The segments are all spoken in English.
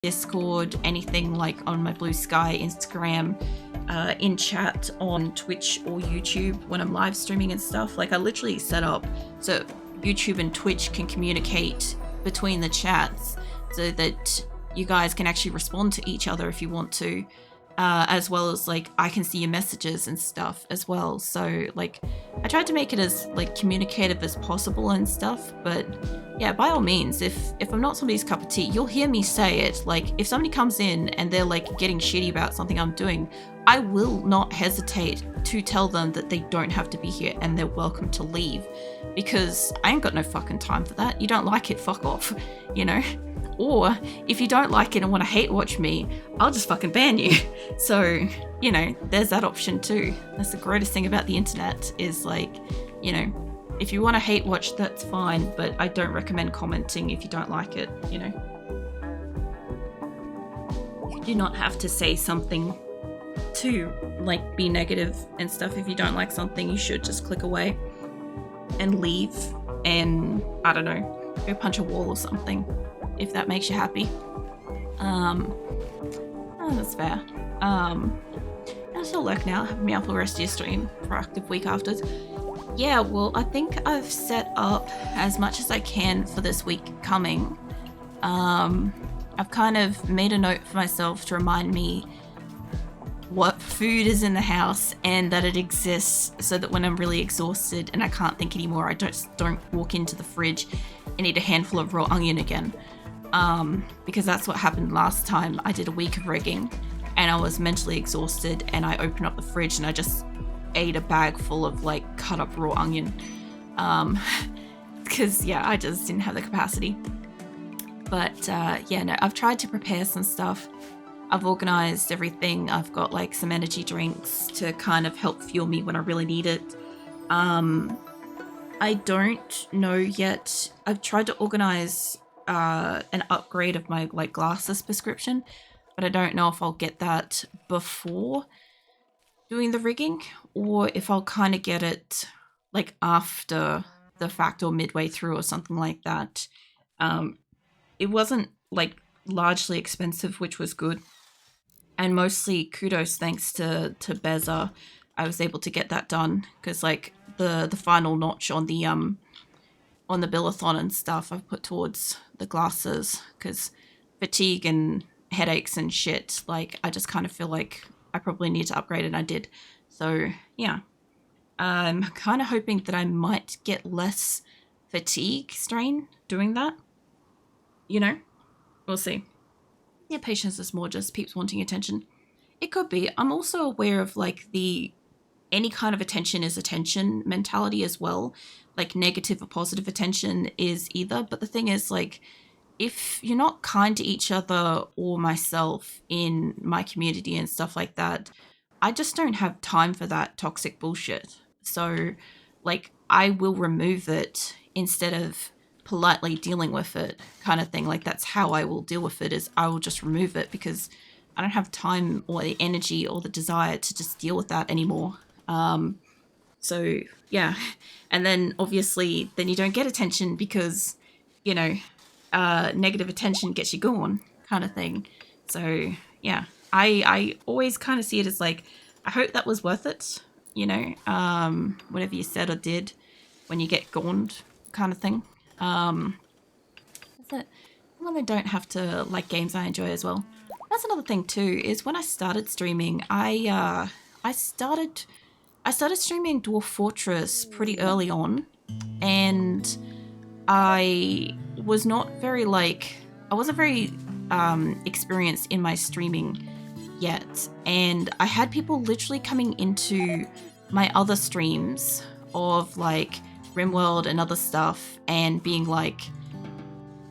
Discord, anything like on my Blue Sky, Instagram, in chat on Twitch or YouTube when I'm live streaming and stuff. Like, I literally set up so YouTube and Twitch can communicate between the chats so that you guys can actually respond to each other if you want to, as well as like I can see your messages and stuff as well. So like I tried to make it as like communicative as possible and stuff, but yeah, by all means, if I'm not somebody's cup of tea, you'll hear me say it. Like if somebody comes in and they're like getting shitty about something I'm doing, I will not hesitate to tell them that they don't have to be here and they're welcome to leave, because I ain't got no fucking time for that. You don't like it, fuck off, you know? Or if you don't like it and want to hate watch me, I'll just fucking ban you. So, you know, there's that option too. That's the greatest thing about the internet is like, you know, if you want to hate watch, that's fine, but I don't recommend commenting if you don't like it, you know. You do not have to say something to like be negative and stuff. If you don't like something, you should just click away and leave and, I don't know, go punch a wall or something, if that makes you happy. Oh, that's fair. I'll still work now, have me up for the rest of your stream, proactive week afterwards. Yeah, well, I think I've set up as much as I can for this week coming. I've kind of made a note for myself to remind me what food is in the house and that it exists, so that when I'm really exhausted and I can't think anymore, I don't walk into the fridge and eat a handful of raw onion again. Because that's what happened last time I did a week of rigging and I was mentally exhausted and I opened up the fridge and I just ate a bag full of like cut up raw onion. Because yeah, I just didn't have the capacity. But yeah, no, I've tried to prepare some stuff. I've organized everything. I've got like some energy drinks to kind of help fuel me when I really need it. I don't know yet. I've tried to organize an upgrade of my like glasses prescription, but I don't know if I'll get that before doing the rigging or if I'll kind of get it like after the fact or midway through or something like that. It wasn't like largely expensive, which was good. And mostly kudos thanks to Beza, I was able to get that done because like the final notch on the billathon and stuff I've put towards the glasses because fatigue and headaches and shit, like I just kind of feel like I probably need to upgrade it and I did. So yeah, I'm kind of hoping that I might get less fatigue strain doing that. You know, we'll see. Yeah, patience is more just peeps wanting attention. It could be. I'm also aware of like the any kind of attention is attention mentality as well. Like negative or positive attention is either. But the thing is like, if you're not kind to each other or myself in my community and stuff like that, I just don't have time for that toxic bullshit. So like I will remove it instead of politely dealing with it kind of thing. Like that's how I will deal with it, is I will just remove it because I don't have time or the energy or the desire to just deal with that anymore. So yeah, and then obviously then you don't get attention because, you know, negative attention gets you gone kind of thing. So yeah, I always kind of see it as like, I hope that was worth it, you know, whatever you said or did when you get goned kind of thing. That's it. When I don't have to like games I enjoy as well. That's another thing too, is when I started streaming, I started streaming Dwarf Fortress pretty early on, and I was not very I wasn't very experienced in my streaming yet, and I had people literally coming into my other streams of like RimWorld and other stuff and being like,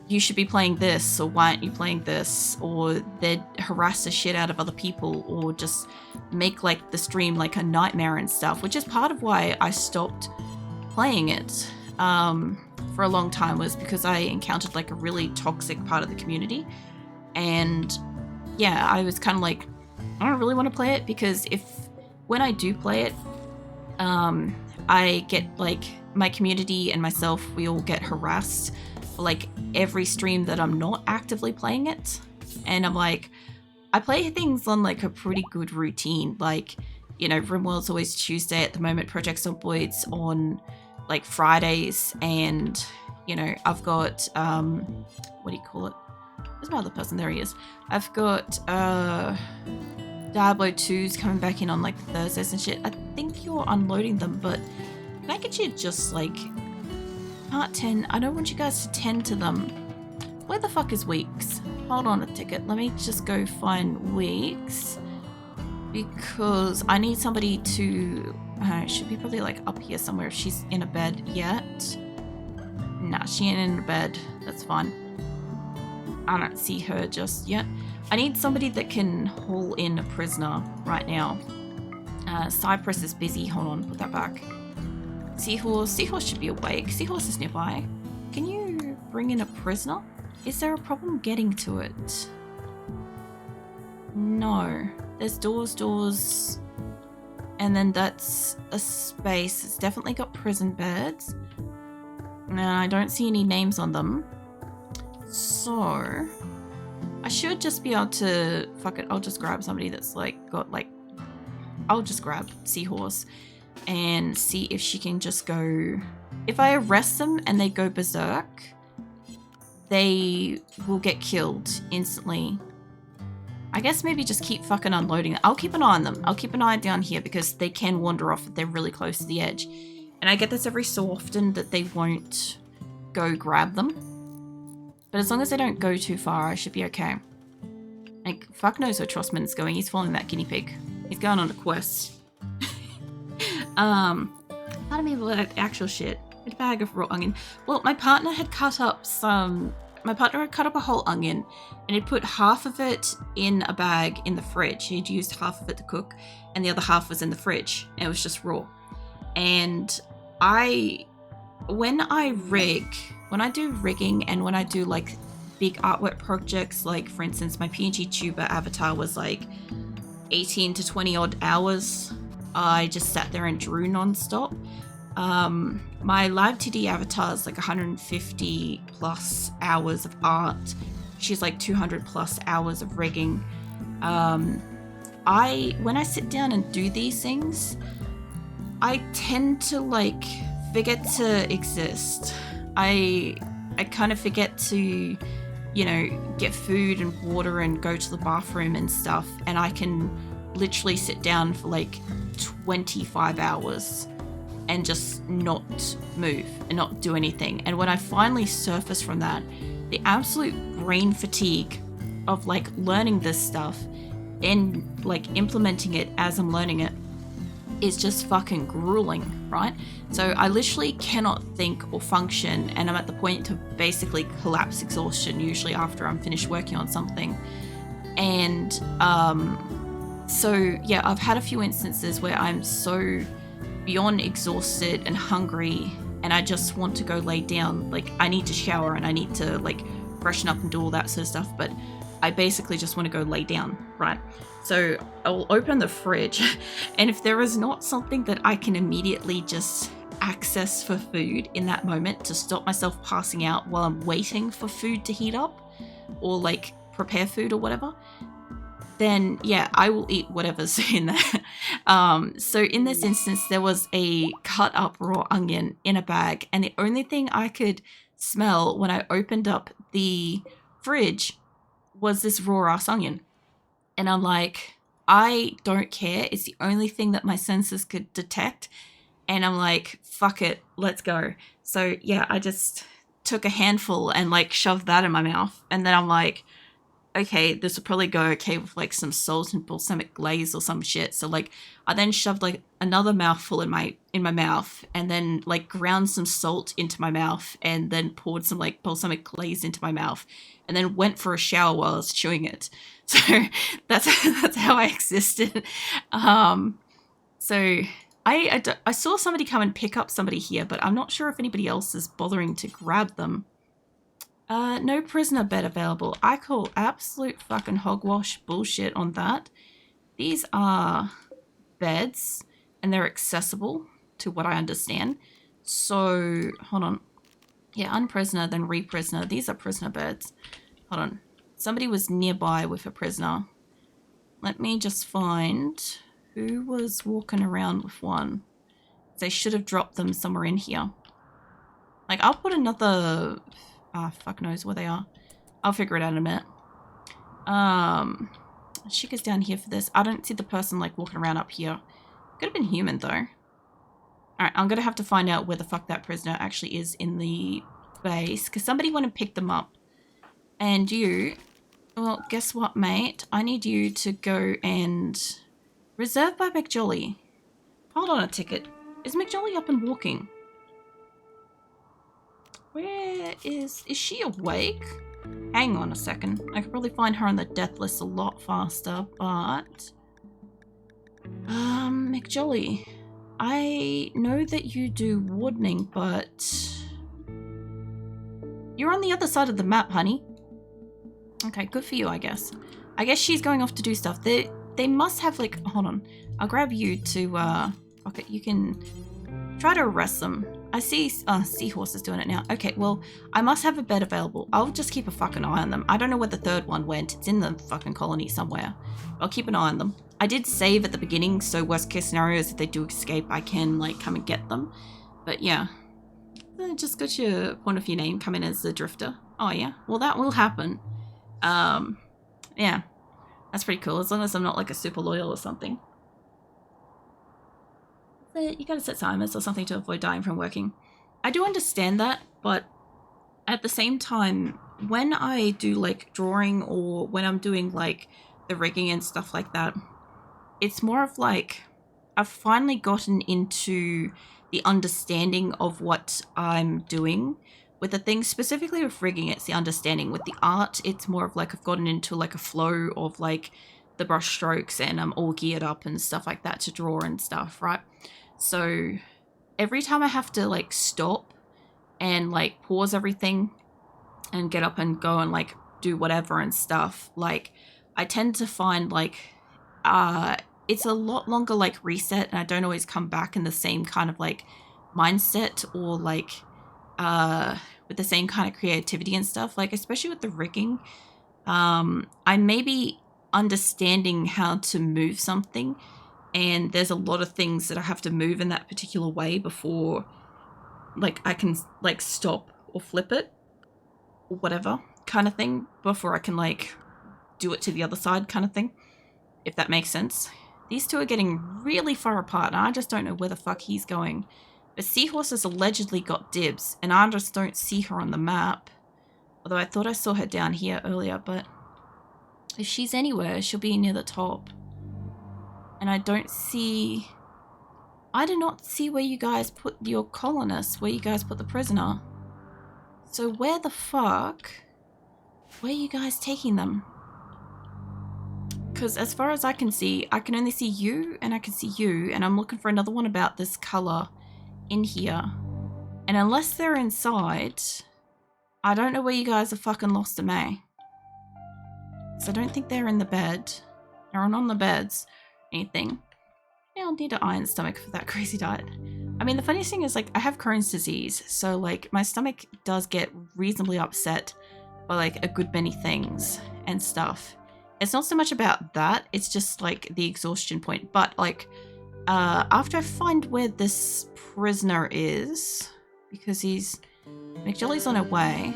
you should be playing this, or why aren't you playing this? Or they'd harass the shit out of other people or just make like the stream like a nightmare and stuff, which is part of why I stopped playing it for a long time, was because I encountered like a really toxic part of the community. And yeah, I was kind of like, I don't really want to play it, because when I do play it, I get like my community and myself, we all get harassed for like every stream that I'm not actively playing it. And I'm like, I play things on like a pretty good routine. Like, you know, RimWorld's always Tuesday at the moment. Projects on Boyd's on like Fridays. And, you know, I've got, what do you call it? Where's my other person? There he is. I've got Diablo 2's coming back in on like Thursdays and shit. I think you're unloading them, but can I get you just like part 10? I don't want you guys to tend to them. Where the fuck is Weeks? Hold on a ticket. Let me just go find Weeks because I need somebody to. It should be probably like up here somewhere if she's in a bed yet. Nah, she ain't in a bed. That's fine. I don't see her just yet. I need somebody that can haul in a prisoner right now. Cypress is busy. Hold on, put that back. Seahorse. Seahorse should be awake. Seahorse is nearby. Can you bring in a prisoner? Is there a problem getting to it? No. There's doors. And then that's a space. It's definitely got prison beds. And I don't see any names on them. So I should just be able to, fuck it, I'll just grab somebody that's like got like, I'll just grab Seahorse and see if she can just go, if I arrest them and they go berserk, they will get killed instantly. I guess maybe just keep fucking unloading it. I'll keep an eye on them. I'll keep an eye down here because they can wander off if they're really close to the edge. And I get this every so often that they won't go grab them. But as long as they don't go too far, I should be okay. Like, fuck knows where Trossman's going. He's following that guinea pig. He's going on a quest. Pardon me about actual shit. A bag of raw onion. Well, my partner had cut up a whole onion and he'd put half of it in a bag in the fridge. He'd used half of it to cook and the other half was in the fridge and it was just raw. And when I do rigging and when I do like big artwork projects, like for instance, my PNG tuber avatar was like 18 to 20 odd hours. I just sat there and drew nonstop. My live 2D avatar is like 150 plus hours of art. She's like 200 plus hours of rigging. When I sit down and do these things, I tend to like forget to exist. I kind of forget to, you know, get food and water and go to the bathroom and stuff, and I can literally sit down for like 25 hours and just not move and not do anything. And when I finally surface from that, the absolute brain fatigue of like learning this stuff and like implementing it as I'm learning it is just fucking grueling, right? So I literally cannot think or function, and I'm at the point of basically collapse exhaustion usually after I'm finished working on something. And so yeah, I've had a few instances where I'm so beyond exhausted and hungry and I just want to go lay down. Like I need to shower and I need to like freshen up and do all that sort of stuff, but I basically just want to go lay down, right? So I'll open the fridge and if there is not something that I can immediately just access for food in that moment to stop myself passing out while I'm waiting for food to heat up or like prepare food or whatever, then yeah, I will eat whatever's in there. So in this instance, there was a cut up raw onion in a bag, and the only thing I could smell when I opened up the fridge was this raw ass onion. And I'm like, I don't care. It's the only thing that my senses could detect. And I'm like, fuck it, let's go. So yeah, I just took a handful and like shoved that in my mouth. And then I'm like, okay, this will probably go okay with like some salt and balsamic glaze or some shit. So like I then shoved like another mouthful in my mouth and then like ground some salt into my mouth and then poured some like balsamic glaze into my mouth and then went for a shower while I was chewing it. So that's how I existed. So I saw somebody come and pick up somebody here, but I'm not sure if anybody else is bothering to grab them. No prisoner bed available. I call absolute fucking hogwash bullshit on that. These are beds and they're accessible to what I understand. So, hold on. Yeah, unprisoner, then re-prisoner. These are prisoner beds. Hold on. somebody was nearby with a prisoner. Let me just find who was walking around with one. They should have dropped them somewhere in here. Like, I'll put another... fuck knows where they are. I'll figure it out in a minute. She goes down here for this. I don't see the person, like, walking around up here. Could have been human, though. Alright, I'm gonna have to find out where the fuck that prisoner actually is in the base. Because somebody went and picked them up. And you... Well, guess what, mate? I need you to go and... Reserved by McJolly. Hold on a ticket. Is McJolly up and walking? Where is she awake? Hang on a second. I could probably find her on the death list a lot faster, but... McJolly. I know that you do wardening, but... You're on the other side of the map, honey. Okay, good for you, I guess. I guess she's going off to do stuff. They must have, like... Hold on. I'll grab you to, Okay, you can try to arrest them. I see Seahorse is doing it now. Okay, well, I must have a bed available. I'll just keep a fucking eye on them. I don't know where the third one went. It's in the fucking colony somewhere. I'll keep an eye on them. I did save at the beginning, so worst case scenario is if they do escape, I can, like, come and get them. But yeah. Just got your point of your name come in as the drifter. Oh yeah, well that will happen. Yeah. That's pretty cool, as long as I'm not, like, a super loyal or something. You gotta set timers or something to avoid dying from working. I do understand that, but at the same time, when I do, like, drawing or when I'm doing, like, the rigging and stuff like that, it's more of, like, I've finally gotten into the understanding of what I'm doing. With the things, specifically with rigging, it's the understanding. With the art, it's more of, like, I've gotten into, like, a flow of, like, the brush strokes and I'm all geared up and stuff like that to draw and stuff, right? So every time I have to, like, stop and, like, pause everything and get up and go and, like, do whatever and stuff, like, I tend to find, like, it's a lot longer, like, reset, and I don't always come back in the same kind of, like, mindset or, like, with the same kind of creativity and stuff. Like, especially with the rigging, I may be understanding how to move something, and there's a lot of things that I have to move in that particular way before, like, I can, like, stop or flip it or whatever kind of thing before I can, like, do it to the other side kind of thing, if that makes sense. These two are getting really far apart, and I just don't know where the fuck he's going. But Seahorse has allegedly got dibs, and I just don't see her on the map. Although I thought I saw her down here earlier, but if she's anywhere, she'll be near the top. And I do not see where you guys put your colonists, where you guys put the prisoner. So where the fuck were you guys taking them? Because as far as I can see, I can only see you and I can see you, and I'm looking for another one about this color in here. And unless they're inside, I don't know where you guys have fucking lost them, eh? So I don't think they're in the bed. They're on the beds. Anything. Yeah, I'll need an iron stomach for that crazy diet. I mean, the funniest thing is, like, I have Crohn's disease, so, like, my stomach does get reasonably upset by, like, a good many things and stuff. It's not so much about that, it's just, like, the exhaustion point. But, like, after I find where this prisoner is, because McJolly's on her way.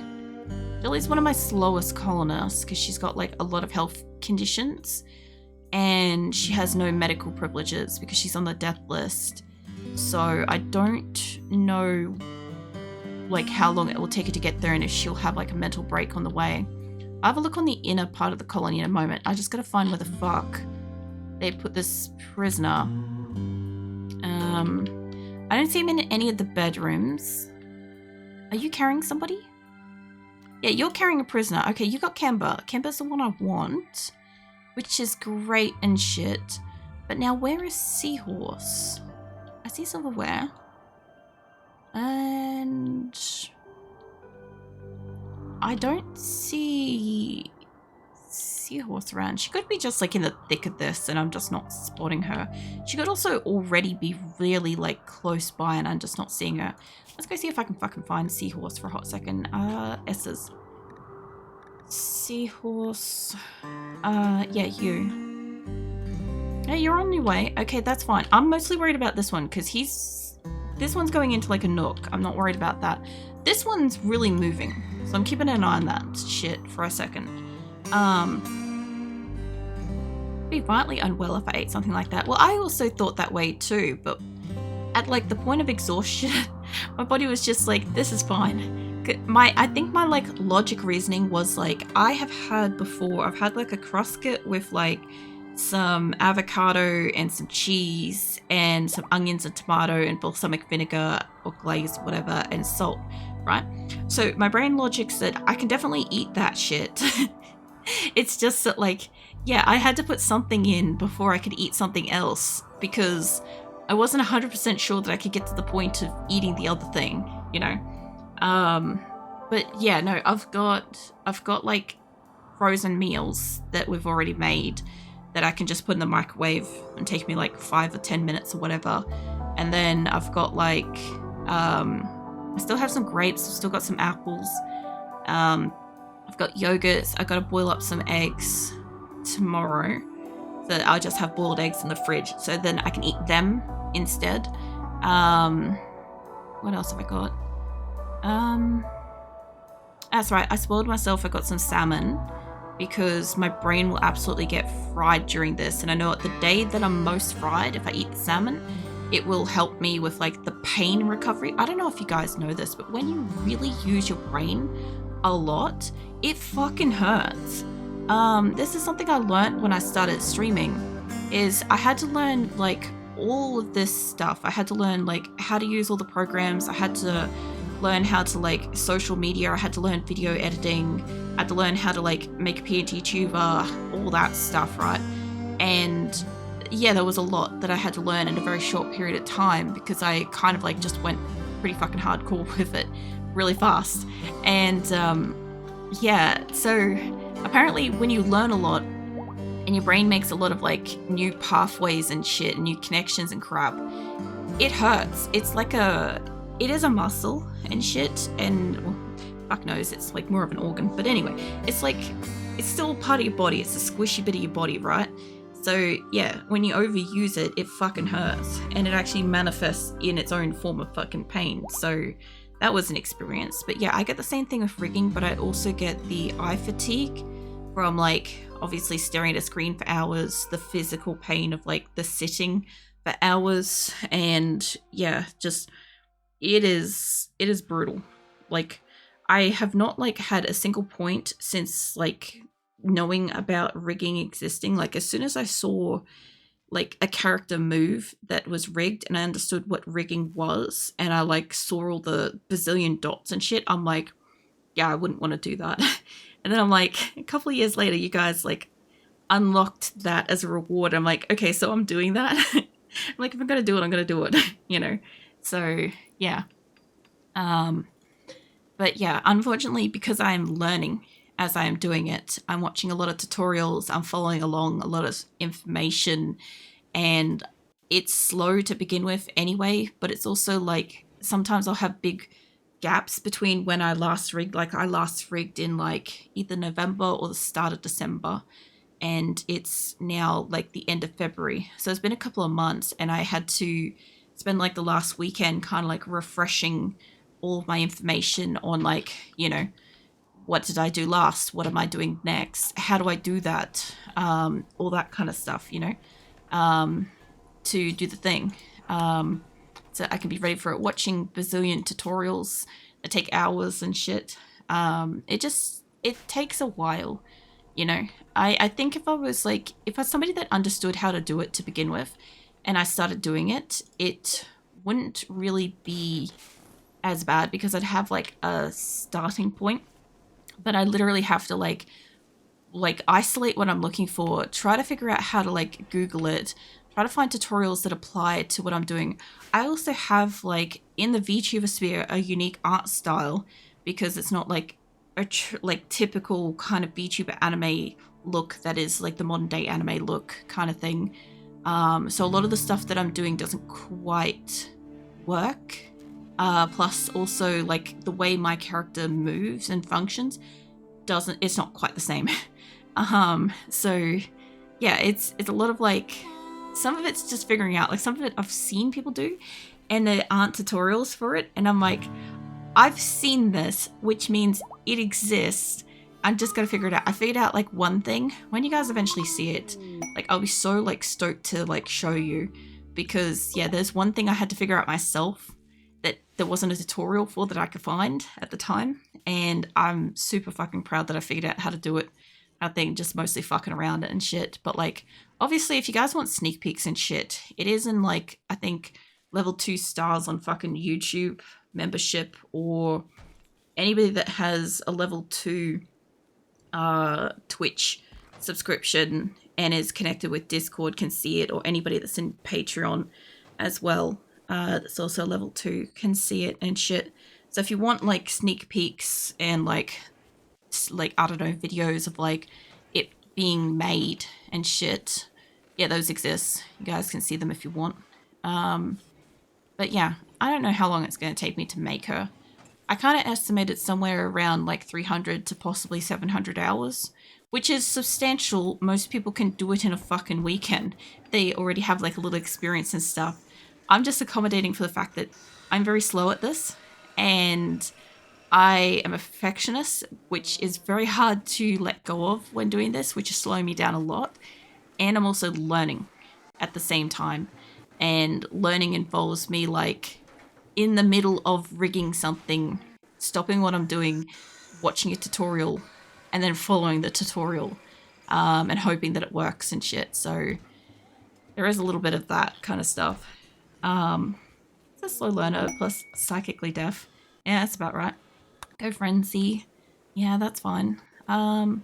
Jolly's one of my slowest colonists because she's got, like, a lot of health conditions, and she has no medical privileges because she's on the death list. So I don't know, like, how long it will take her to get there and if she'll have, like, a mental break on the way. I'll have a look on the inner part of the colony in a moment. I just gotta find where the fuck they put this prisoner. I don't see him in any of the bedrooms. Are you carrying somebody? Yeah, you're carrying a prisoner. Okay, you got Kemba. Kemba's the one I want, which is great and shit. But now where is Seahorse? I see silverware. And I don't see Seahorse around. She could be just, like, in the thick of this and I'm just not spotting her. She could also already be really, like, close by and I'm just not seeing her. Let's go see if I can fucking find Seahorse for a hot second. S's. Seahorse. Yeah, you. Yeah, you're on your way. Okay, that's fine. I'm mostly worried about this one because this one's going into like a nook. I'm not worried about that. This one's really moving, so I'm keeping an eye on that shit for a second. Be violently unwell if I ate something like that. Well, I also thought that way too, but at like the point of exhaustion, my body was just like, this is fine. I think my like logic reasoning was like, I've had like a crusket with like some avocado and some cheese and some onions and tomato and balsamic vinegar or glaze, whatever, and salt, right? So my brain logic said I can definitely eat that shit. It's just that like, yeah, I had to put something in before I could eat something else because I wasn't 100% sure that I could get to the point of eating the other thing, you know? But yeah, no, I've got like frozen meals that we've already made that I can just put in the microwave and take me like 5 or 10 minutes or whatever. And then I've got like, I still have some grapes, I've still got some apples. I've got yogurts, I gotta boil up some eggs tomorrow. So I'll just have boiled eggs in the fridge. So then I can eat them instead. What else have I got? That's right, I spoiled myself, I got some salmon. Because my brain will absolutely get fried during this, and I know at the day that I'm most fried, if I eat the salmon, it will help me with like the pain recovery. I don't know if you guys know this, but when you really use your brain a lot, it fucking hurts. This is something I learned when I started streaming, is I had to learn like all of this stuff. I had to learn like how to use all the programs. I had to learn how to like social media. I had to learn video editing. I had to learn how to like make a PNG tuber, all that stuff, right? And yeah, there was a lot that I had to learn in a very short period of time because I kind of like just went pretty fucking hardcore with it really fast. And yeah, so apparently when you learn a lot and your brain makes a lot of like new pathways and shit, new connections and crap, it hurts. It is a muscle and shit, and well, fuck knows, it's like more of an organ. But anyway, it's like, it's still part of your body. It's a squishy bit of your body, right? So yeah, when you overuse it, it fucking hurts. And it actually manifests in its own form of fucking pain. So that was an experience. But yeah, I get the same thing with rigging, but I also get the eye fatigue from like, obviously staring at a screen for hours, the physical pain of like the sitting for hours. And yeah, just, it is brutal. Like, I have not like had a single point since like knowing about rigging existing. Like as soon as I saw like a character move that was rigged and I understood what rigging was, and I like saw all the bazillion dots and shit, I'm like, yeah, I wouldn't want to do that. And then I'm like, a couple of years later, you guys like unlocked that as a reward. I'm like, okay, so I'm doing that. I'm like, if I'm gonna do it, I'm gonna do it, you know? So yeah. But yeah, unfortunately, because I am learning as I am doing it, I'm watching a lot of tutorials, I'm following along a lot of information, and it's slow to begin with anyway, but it's also like, sometimes I'll have big gaps between when I last rigged. Like I last rigged in like either November or the start of December, and it's now like the end of February. So it's been a couple of months, and I had to spend like the last weekend kind of like refreshing all of my information on like, you know, what did I do last? What am I doing next? How do I do that? All that kind of stuff, you know, to do the thing. So I can be ready for it. Watching bazillion tutorials that take hours and shit. It takes a while, you know. I think if I was somebody that understood how to do it to begin with, and I started doing it, it wouldn't really be as bad because I'd have like a starting point, but I literally have to like isolate what I'm looking for, try to figure out how to like Google it, try to find tutorials that apply to what I'm doing. I also have like in the VTuber sphere a unique art style because it's not like a typical kind of VTuber anime look that is like the modern day anime look kind of thing. So a lot of the stuff that I'm doing doesn't quite work. Plus also like the way my character moves and functions it's not quite the same. So yeah, it's a lot of like, some of it's just figuring out, like some of it I've seen people do and there aren't tutorials for it, and I'm like, I've seen this, which means it exists. I'm just gonna figure it out. I figured out like one thing. When you guys eventually see it, like I'll be so like stoked to like show you, because yeah, there's one thing I had to figure out myself that there wasn't a tutorial for that I could find at the time, and I'm super fucking proud that I figured out how to do it. I think just mostly fucking around and shit, but like obviously if you guys want sneak peeks and shit, it is in like, I think level 2 stars on fucking YouTube membership, or anybody that has a level 2 Twitch subscription and is connected with Discord can see it, or anybody that's in Patreon as well that's also level 2 can see it and shit. So if you want like sneak peeks and like I don't know, videos of like it being made and shit, yeah, those exist. You guys can see them if you want. But yeah, I don't know how long it's going to take me to make her. I kind of estimated somewhere around like 300 to possibly 700 hours, which is substantial. Most people can do it in a fucking weekend. They already have like a little experience and stuff. I'm just accommodating for the fact that I'm very slow at this, and I am a perfectionist, which is very hard to let go of when doing this, which is slowing me down a lot. And I'm also learning at the same time. And learning involves me like in the middle of rigging something, stopping what I'm doing, watching a tutorial, and then following the tutorial, and hoping that it works and shit. So there is a little bit of that kind of stuff. It's a slow learner plus psychically deaf. Yeah, that's about right. Go frenzy. Yeah, that's fine. Spawn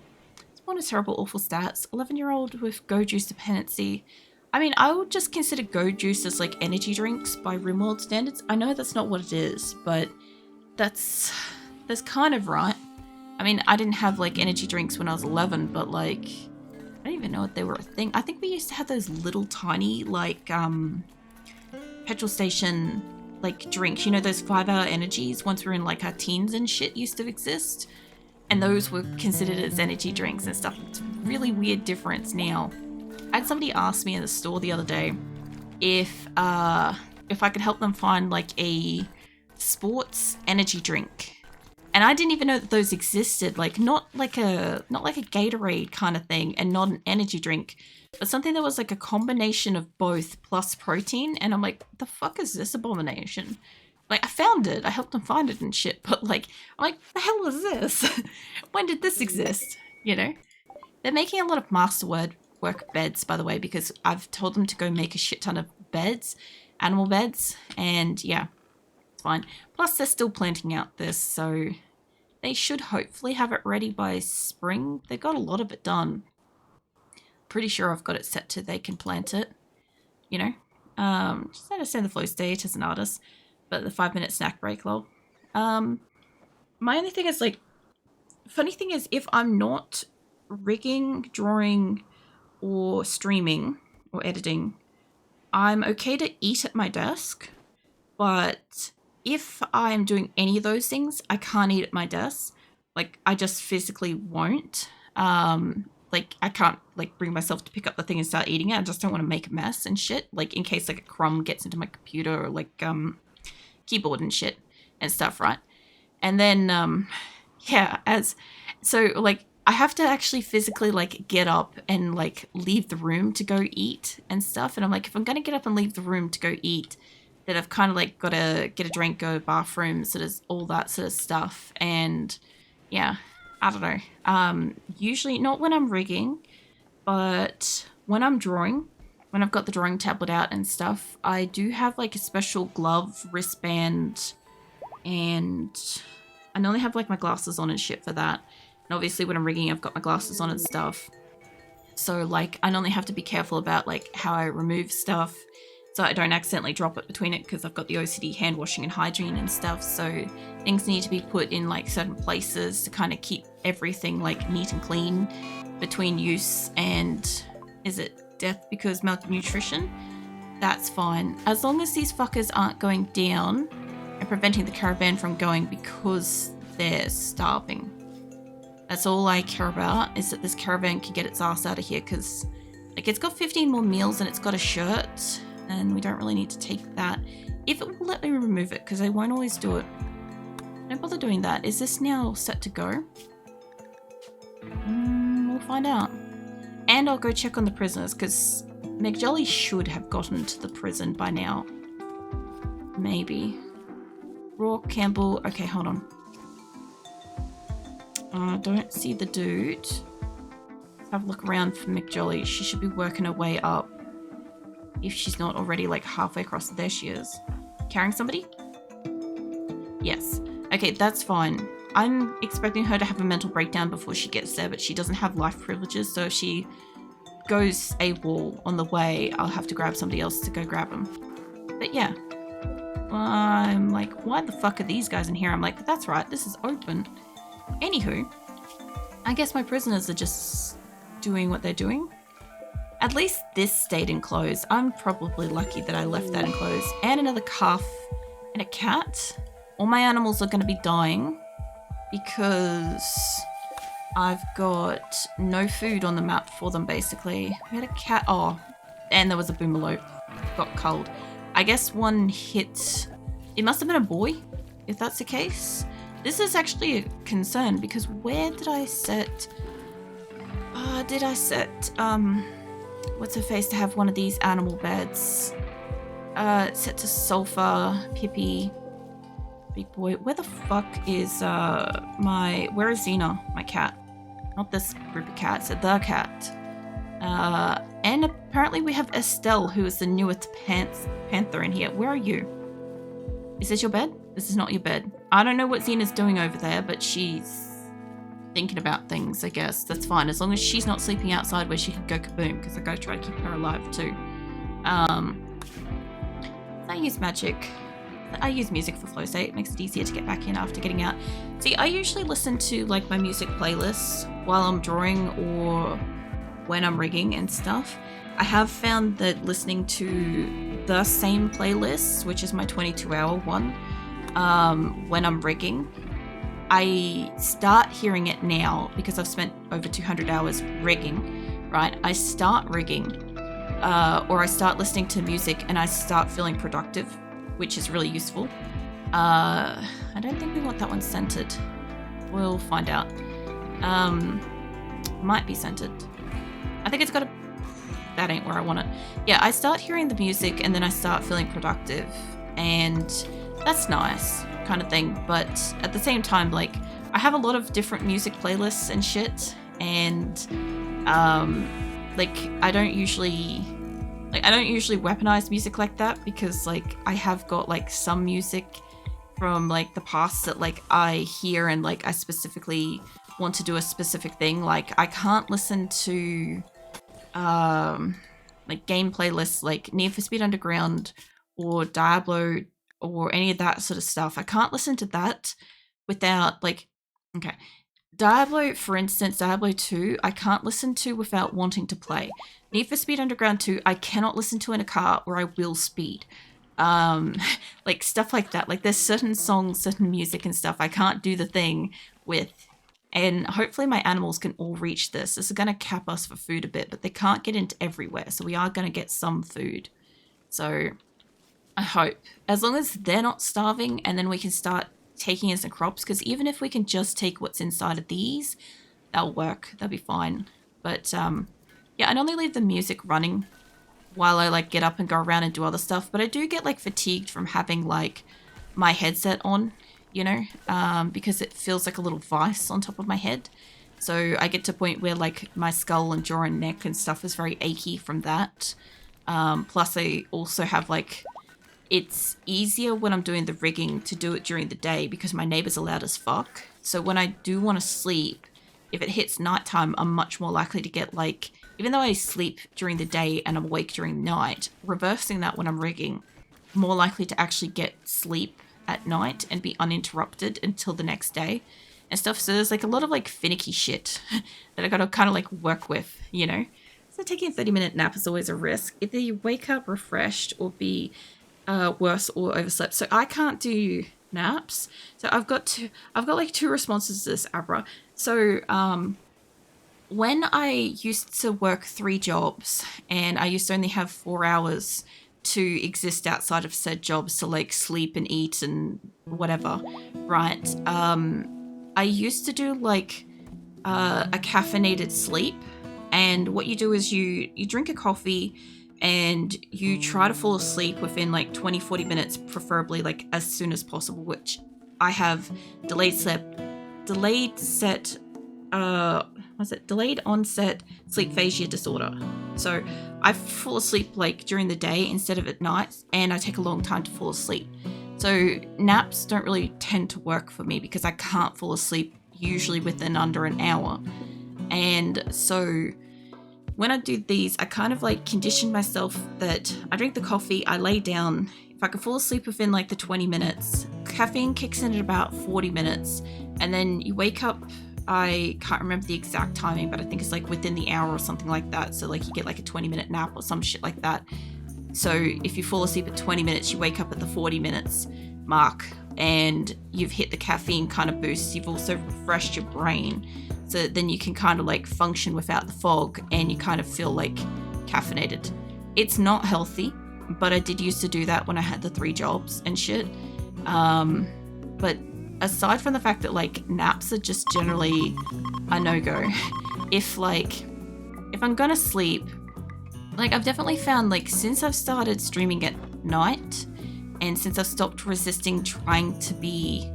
is terrible, awful stats. 11-year-old with go juice dependency. I mean, I would just consider go juice as like energy drinks by RimWorld standards. I know that's not what it is, but that's kind of right. I mean, I didn't have like energy drinks when I was 11, but like, I don't even know if they were a thing. I think we used to have those little tiny like petrol station like drinks, you know, those 5-hour energies once we were in like our teens and shit used to exist, and those were considered as energy drinks and stuff. It's a really weird difference now. I had somebody ask me in the store the other day if I could help them find like a sports energy drink, and I didn't even know that those existed. Like not like a Gatorade kind of thing, and not an energy drink, but something that was like a combination of both plus protein. And I'm like, the fuck is this abomination? Like, I found it, I helped them find it and shit, but like, I'm like, the hell is this? When did this exist? You know? They're making a lot of masterwork beds, by the way, because I've told them to go make a shit ton of beds, animal beds, and yeah, it's fine. Plus, they're still planting out this, so they should hopefully have it ready by spring. They got a lot of it done. Pretty sure I've got it set to they can plant it, you know? Just understand the flow state as an artist, but the 5-minute snack break, lol. My only thing is, like, funny thing is, if I'm not rigging, drawing, or streaming, or editing, I'm okay to eat at my desk, but if I'm doing any of those things, I can't eat at my desk. Like, I just physically won't. Like, I can't, like, bring myself to pick up the thing and start eating it. I just don't want to make a mess and shit. Like, in case, like, a crumb gets into my computer or, like, keyboard and shit and stuff, right? And then, yeah, so, like, I have to actually physically, like, get up and, like, leave the room to go eat and stuff. And I'm like, if I'm going to get up and leave the room to go eat, then I've kind of, like, got to get a drink, go to the bathroom, sort of all that sort of stuff. And, yeah, I don't know. Usually not when I'm rigging, but when I'm drawing, when I've got the drawing tablet out and stuff, I do have like a special glove, wristband, and I normally have like my glasses on and shit for that. And obviously when I'm rigging, I've got my glasses on and stuff. So like I normally have to be careful about like how I remove stuff so I don't accidentally drop it between it, because I've got the OCD hand washing and hygiene and stuff. So things need to be put in like certain places to kind of keep everything like neat and clean between use and, is it death because malnutrition? That's fine. As long as these fuckers aren't going down and preventing the caravan from going because they're starving. That's all I care about, is that this caravan can get its ass out of here, because like it's got 15 more meals and it's got a shirt, and we don't really need to take that. If it will let me remove it, because I won't always do it. Don't bother doing that. Is this now set to go? We'll find out. And I'll go check on the prisoners, because McJolly should have gotten to the prison by now. Maybe. Rourke, Campbell. Okay, hold on. Don't see the dude. Let's have a look around for McJolly. She should be working her way up. If she's not already like halfway across. There she is. Carrying somebody? Yes. Okay, that's fine. I'm expecting her to have a mental breakdown before she gets there, but she doesn't have life privileges, so if she goes AWOL on the way, I'll have to grab somebody else to go grab them. But yeah. I'm like, why the fuck are these guys in here? I'm like, that's right, this is open. Anywho, I guess my prisoners are just doing what they're doing. At least this stayed enclosed. I'm probably lucky that I left that enclosed. And another calf and a cat. All my animals are going to be dying because I've got no food on the map for them, basically. We had a cat. Oh, and there was a boomalope. Got cold. I guess one hit. It must have been a boy, if that's the case. This is actually a concern because where did I set? Did I set what's her face to have one of these animal beds? Set to sulfur, Pippi, big boy. Where the fuck is where is Xena, my cat? Not this group of cats, the cat. And apparently we have Estelle, who is the newest panther in here. Where are you? Is this your bed? This is not your bed. I don't know what Xena's doing over there, but she's thinking about things, I guess. That's fine, as long as she's not sleeping outside where she could go kaboom, because I gotta try to keep her alive too. I use magic. I use music for flow state. It makes it easier to get back in after getting out. See, I usually listen to like my music playlists while I'm drawing or when I'm rigging and stuff. I have found that listening to the same playlist, which is my 22-hour one, when I'm rigging, I start hearing it now because I've spent over 200 hours rigging, right? I start rigging, or I start listening to music and I start feeling productive, which is really useful. I don't think we want that one centered. We'll find out. Might be centered. I think it's got a... That ain't where I want it. Yeah, I start hearing the music and then I start feeling productive. And that's nice, kind of thing. But at the same time, like, I have a lot of different music playlists and shit. And, like, I don't usually weaponize music like that because, like, I have got, like, some music from, like, the past that, like, I hear and, like, I specifically want to do a specific thing. Like, I can't listen to... like game playlists like Need for Speed Underground or Diablo or any of that sort of stuff. I can't listen to that without like, okay, Diablo, for instance, Diablo 2, I can't listen to without wanting to play. Need for Speed Underground 2, I cannot listen to in a car or I will speed. Like stuff like that. Like there's certain songs, certain music and stuff I can't do the thing with. And hopefully my animals can all reach this. This is going to cap us for food a bit, but they can't get into everywhere. So we are going to get some food. So I hope. As long as they're not starving and then we can start taking in some crops. Because even if we can just take what's inside of these, that'll work. That'll be fine. But yeah, I normally leave the music running while I like get up and go around and do other stuff. But I do get like fatigued from having like my headset on. You know, because it feels like a little vice on top of my head. So I get to a point where like my skull and jaw and neck and stuff is very achy from that. Plus I also have like, it's easier when I'm doing the rigging to do it during the day because my neighbors are loud as fuck. So when I do want to sleep, if it hits nighttime, I'm much more likely to get like, even though I sleep during the day and I'm awake during night, reversing that when I'm rigging, more likely to actually get sleep at night and be uninterrupted until the next day and stuff. So there's like a lot of like finicky shit that I gotta kind of like work with, you know. So taking a 30-minute nap is always a risk. Either you wake up refreshed or be worse or overslept. So I can't do naps. So I've got like two responses to this, Abra. So when I used to work 3 jobs and I used to only have 4 hours to exist outside of said jobs to like sleep and eat and whatever, right? I used to do like a caffeinated sleep, and what you do is you drink a coffee and you try to fall asleep within like 20-40 minutes, preferably like as soon as possible, which I have delayed onset sleep aphasia disorder. So I fall asleep like during the day instead of at night, and I take a long time to fall asleep. So naps don't really tend to work for me because I can't fall asleep usually within under an hour. And so when I do these, I kind of like condition myself that I drink the coffee, I lay down. If I can fall asleep within like the 20 minutes, caffeine kicks in at about 40 minutes, and then you wake up. I can't remember the exact timing, but I think it's like within the hour or something like that. So like you get like a 20-minute nap or some shit like that. So if you fall asleep at 20 minutes, you wake up at the 40 minutes mark and you've hit the caffeine kind of boost. You've also refreshed your brain. So then you can kind of like function without the fog and you kind of feel like caffeinated. It's not healthy, but I did used to do that when I had the 3 jobs and shit. But aside from the fact that like naps are just generally a no-go, if I'm gonna sleep, like I've definitely found like since I've started streaming at night and since I've stopped resisting trying to be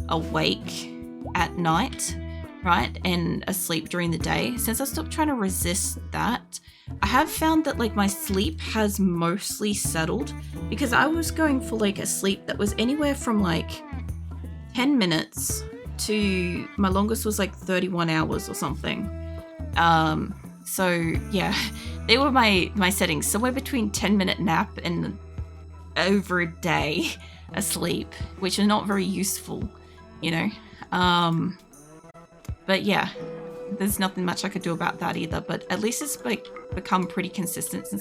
awake at night, right, and asleep during the day, since I've stopped trying to resist that, I have found that like my sleep has mostly settled, because I was going for like a sleep that was anywhere from like 10 minutes to my longest was like 31 hours or something. So yeah, they were my settings, somewhere between 10-minute nap and over a day asleep, which are not very useful, you know. But yeah, there's nothing much I could do about that either, but at least it's like become pretty consistent since I